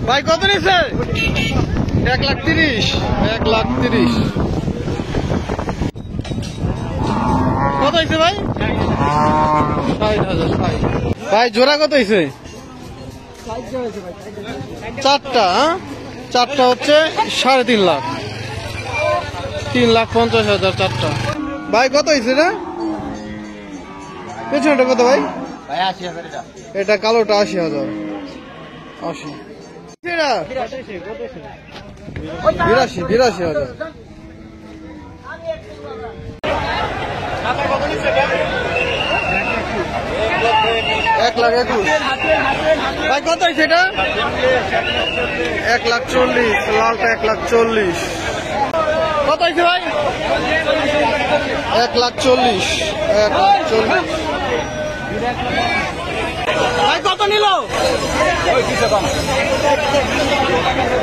ভাই কত নিচ্ছে? 1,30,000। 1,30,000 কত হয়েছে ভাই? 60,000। ভাই জোড়া কত হয়েছে? চারটা। চারটা হচ্ছে 3.5 লাখ। 3,50,000 চারটা। ভাই কত হয়েছে এটা? পেছনটা কত ভাই? 80,000। এটা কালোটা 80,000। 80 82,000। 1,21,000। ভাই কত হয়েছে এটা? 1,40,000। লালটা 1,40,000। কত হয়েছে ভাই? 1,40,000। 1,40,000। ভাই কত নিল?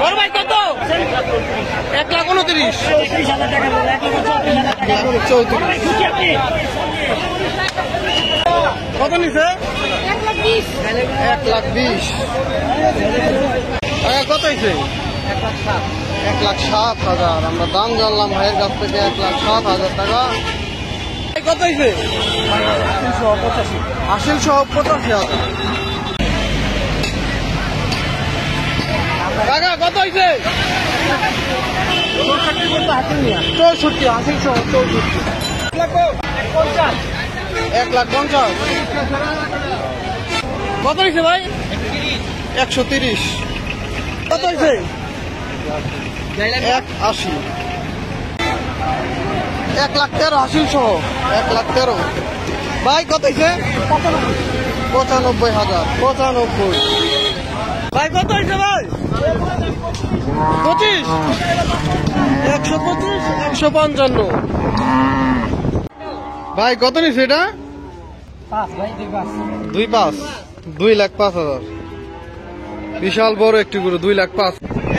বড় ভাই কত? 1,29,000। 1,34,000। কত নিছে? 1,20,000। কত হয়েছে? 1,07,000। আমরা দাম জানলাম ভাইয়ের কাছ থেকে 1,07,000 টাকা। কত হয়েছে? 80,85,000। টাকা কত হয়েছে? 64। 80,64। 1,50,000। কত হয়েছে ভাই? 130। কত হয়েছে? 1,80,000। 1,13,000। 80,সহ 1,13,000। ভাই কত হয়েছে? 95,000। 95। ভাই কত হয়েছে ভাই? 25। 125। 155। ভাই কত নিচ্ছে এটা? 2,5,000। 2,05,000। বিশাল বড় একটি গরু। 2,05,000।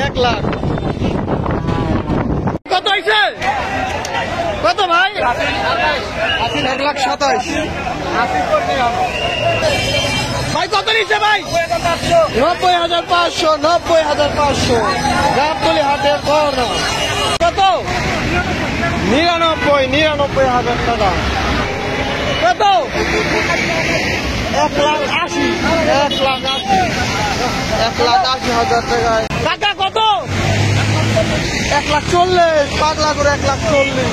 1 লাখ। কত হয়েছে? কত ভাই? 1,27,000। ভাই কত নিচ্ছে ভাই? 90,500। 90,500। গাবতলী হাটের কর্নার। কত? 99,000 টাকা। কত? 1,80,000। 1,80,000 টাকায়। টাকা কত? 1,40,000। পাগলা করে 1,40,000।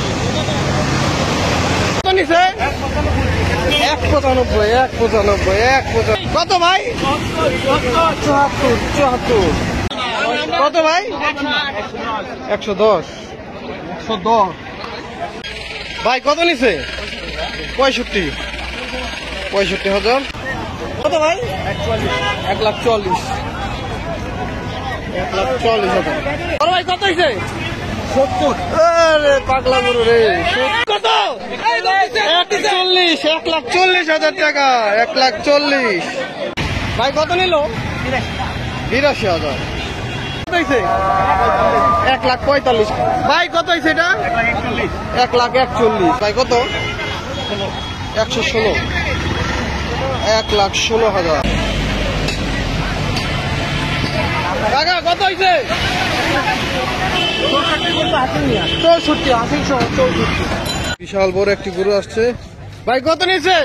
কত নিছে? 1,95,000। 1,95,000। কত ভাই? 74। কত ভাই? 110। 110। ভাই কত নিছে? 65,000। 65,000। কত ভাই? 1,40,000। 1,40,000। বড় ভাই কত হয়েছে? 70। আরে পাগলা গরু রে। কত? 1,40,000। 1,40,000 টাকা। 1,40,000। ভাই কত নিল? 82,000। কত হয়েছে? 1,45,000। ভাই কত হয়েছে এটা? 1,41,000। ভাই কত? 116। 1,16,000। টাকা কত হয়েছে? 64। 80,সহ 64। বিশাল বড় একটি গরু আসছে। ভাই কত নিয়েছে?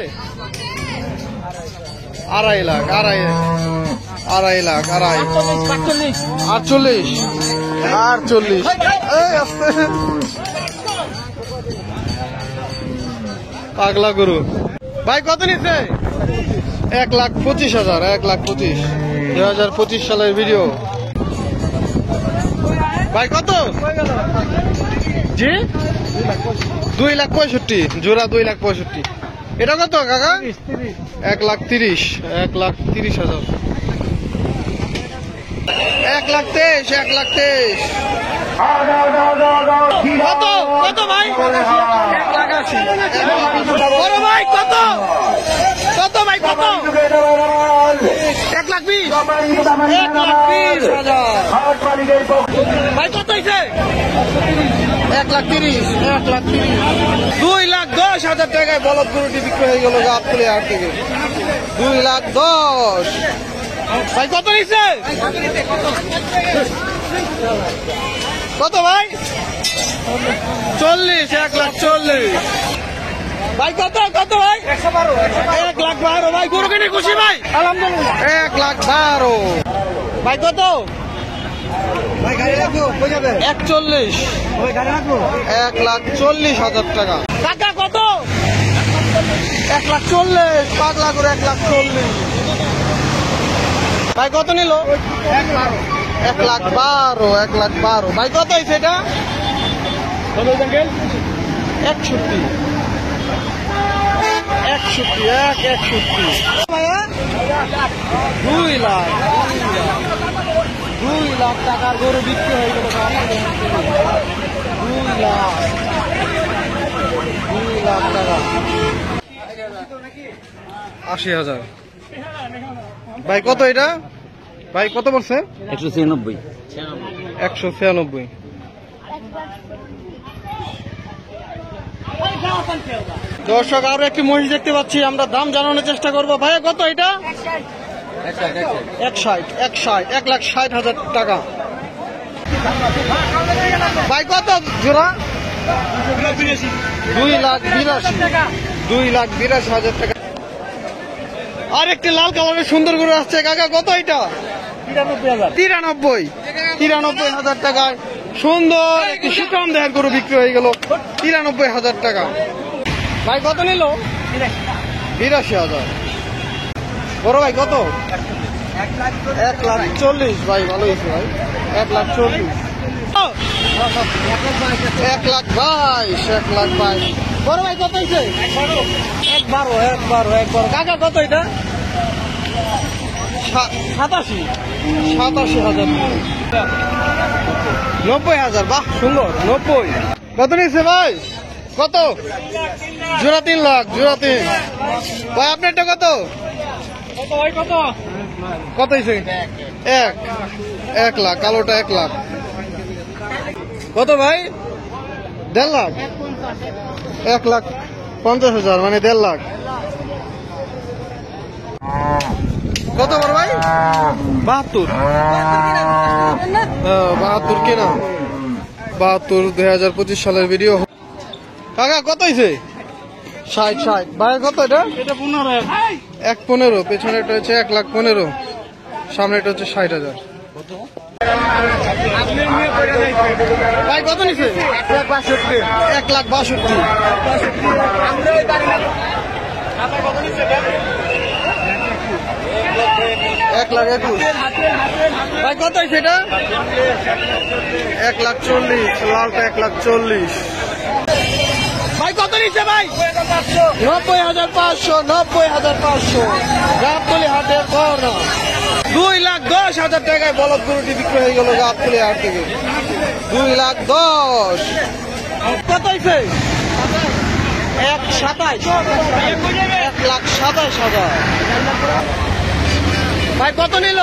2.5 লাখ। 2.5 লাখ। 48। 48। পাগলা গরু। ভাই কত নিচ্ছে? 1,25,000। 1,25,000। 2025 সালের ভিডিও। ভাই কত? জি 2,65,000। জোড়া 2,65,000। এটা কত কাকা? 1,30,000। 1,30,000। 1,23,000। 1,23,000। কত? কত ভাই? 1,80,000। বড় ভাই কত? কত ভাই কত? 1,20,000। 1,20,000। ভাই কত হয়েছে? 1,30,000। 1,30,000। 2,10,000 টাকায় বলদ গরুটি বিক্রি হয়ে গেল গাবতলী হাট থেকে। 2,10,000। ভাই কত নিচ্ছে? কত ভাই? 40, 1,40,000 ভাই। কত কত ভাই? 1,12,000 ভাই। গরু কিনে খুশি ভাই? আলহামদুলিল্লাহ। 1,12,000 ভাই। কত ভাই? গাড়ি রাখবো 41, 1,40,000 টাকা। টাকা কত? 1,40,000। পাগলা করে 1,40,000 ভাই। কত নিল? 1,12,000, 1,12,000 ভাই। কত হয়েছে এটা? 61, 61 ভাইয়া। 2 লাখ, 2 লাখ টাকার গরু বিক্রি হয়ে গেল। 2 লাখ, 2 লাখ টাকা। 80,000 ভাই। কত এটা ভাই? কত বলছে? 196। 196। দর্শক, আরো একটি মহিষ দেখতে পাচ্ছি, আমরা দাম জানানোর চেষ্টা করবো। ভাই কত এটা? 160, 1,60,000 টাকা ভাই। কত জোড়া? 2,82,000 টাকা। আর একটি লাল কালারের সুন্দর গরু আসছে কাকা। কত এটা? 93,000 টাকায় সুন্দর একটি সুঠাম দেহের গরু বিক্রি হয়ে গেল। 93,000 টাকা ভাই। কত নিল? 82,000 বড় ভাই। কত? 1,40,000 ভাই। ভালো হয়েছে ভাই। 1,40,000, 1,22,000 বড় ভাই। কত হয়েছে? 1,12,000 কাকা। কত এটা? 87,000 90,000 বাহ, সুন্দর। 90 কত নিচ্ছে ভাই? কত? জোড়া 3 লাখ, জোড়া 3 ভাই। আপনারটা কত? কত হয়েছে? 1 লাখ। কালোটা 1 লাখ। কত ভাই? 1.5 লাখ, 1,50,000 মানে 1.5 লাখ। কত বড় ভাই? 72, 72 কেনা। 72 2025 সালের ভিডিও। কাকা কত হয়েছে? 60 ভাই। কত এটা? 1,15,000 পেছনেটা হচ্ছে 1,15,000, সামনেটা হচ্ছে 60,000 ভাই। কত নিচ্ছে? 1,62,000 1,21,000 ভাই। কত হয়েছে এটা? 1,40,000 লালটা 1,40,000 ভাই। কত নিচ্ছে ভাই? 90,500, 90,500 গাবতলী হাটের করোনা। 2,10,000 টাকায় বলদ গরুটি বিক্রি হয়ে গেল গাবতলী হাট থেকে। 2,10,000 কত হয়েছে? 1,27,000 ভাই। কত নিল?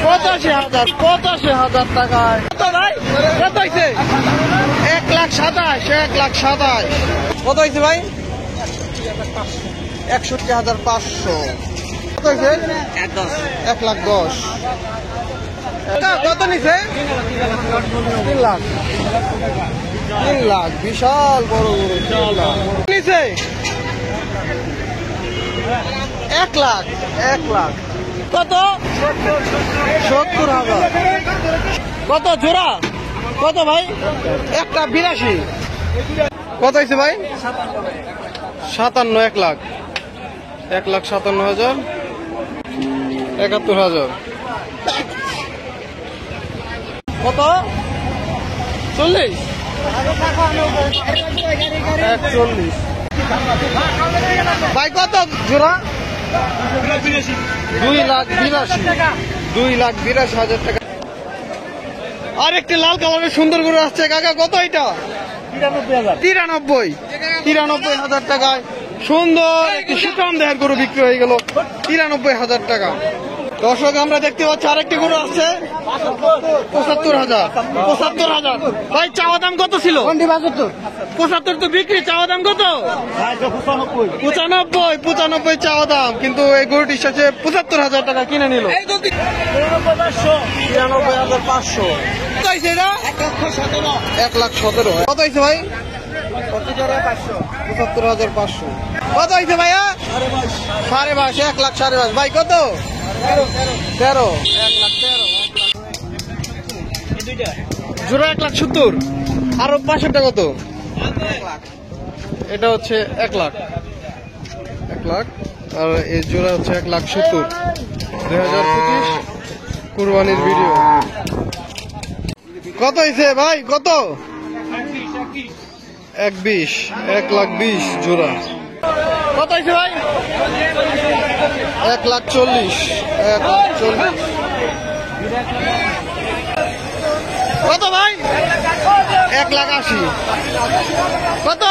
85,000 টাকায়। কত ভাই? কত হয়েছে? 1,27,000, 1,27,000 কত হয়েছে ভাই? 61,500 কত হয়েছে? 1,10,000 কত নিছে? 3 লাখ, 3 লাখ বিশাল বড় গরু। 3 লাখ নিছে। 1 লাখ, 1 লাখ কত? 70,000 কত জোড়া? কত ভাই? একটা 82 কত হয়েছে ভাই? 57, 1 লাখ, 1,57,000, 71,000 কত? 40, 41 ভাই। কত জোড়া? 2,82,000 টাকা। আর একটি লাল কালারের সুন্দর গরু আসছে কাকা। কত এটা? 93,000 টাকায় সুন্দর একটি সুঠাম দেহের গরু বিক্রি হয়ে গেল। 93,000 টাকা দর্শক আমরা দেখতে পাচ্ছি আরেকটি গরু আসছে ৭৫,০০০। ৭৫,০০০ ভাই চাওয়া দাম কত ছিল? ৭৫ তো বিক্রি, চাওয়া দাম কত? ৯৫ চাওয়া দাম, কিন্তু এই গরুটির সাথে ৭৫,০০০ টাকা কিনে নিল। ৯৫,৫০০ কত হয়েছে এটা? ১,১৭,০০০ কত হয়েছে ভাই? ৭৫,৫০০ কত হয়েছে ভাইয়া? ২.৫ ১,২,৫,০০০ ভাই কত? ১৩ জোড়া ১,৭০,০০০ আর পাশেরটা কত? এটা হচ্ছে ১,০০,০০০ আর এই জোড়া হচ্ছে ১,৭০,০০০। ২০২৫ কুরবানির ভিডিও। কত হয়েছে ভাই কত? ১,২০ ১,২০,০০০ জোড়া। কত হয়েছে ভাই? ১,৪০,০০০ ১,৪০,০০০ কত ভাই? ১,৮০,০০০ কত?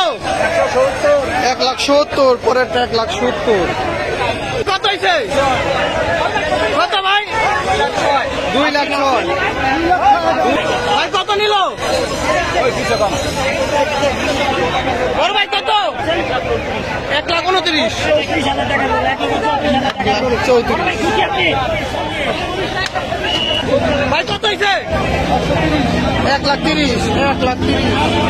১,৭০,০০০ পরেরটা ১,৭০,০০০ কত হয়েছে? কত ভাই? ২,০০,০০০ ভাই কত নিল? ওর ভাই কত? ১,২৯,০০০ ১,৩৪,০০০ ভাই কত হয়েছে? ১,৩০,০০০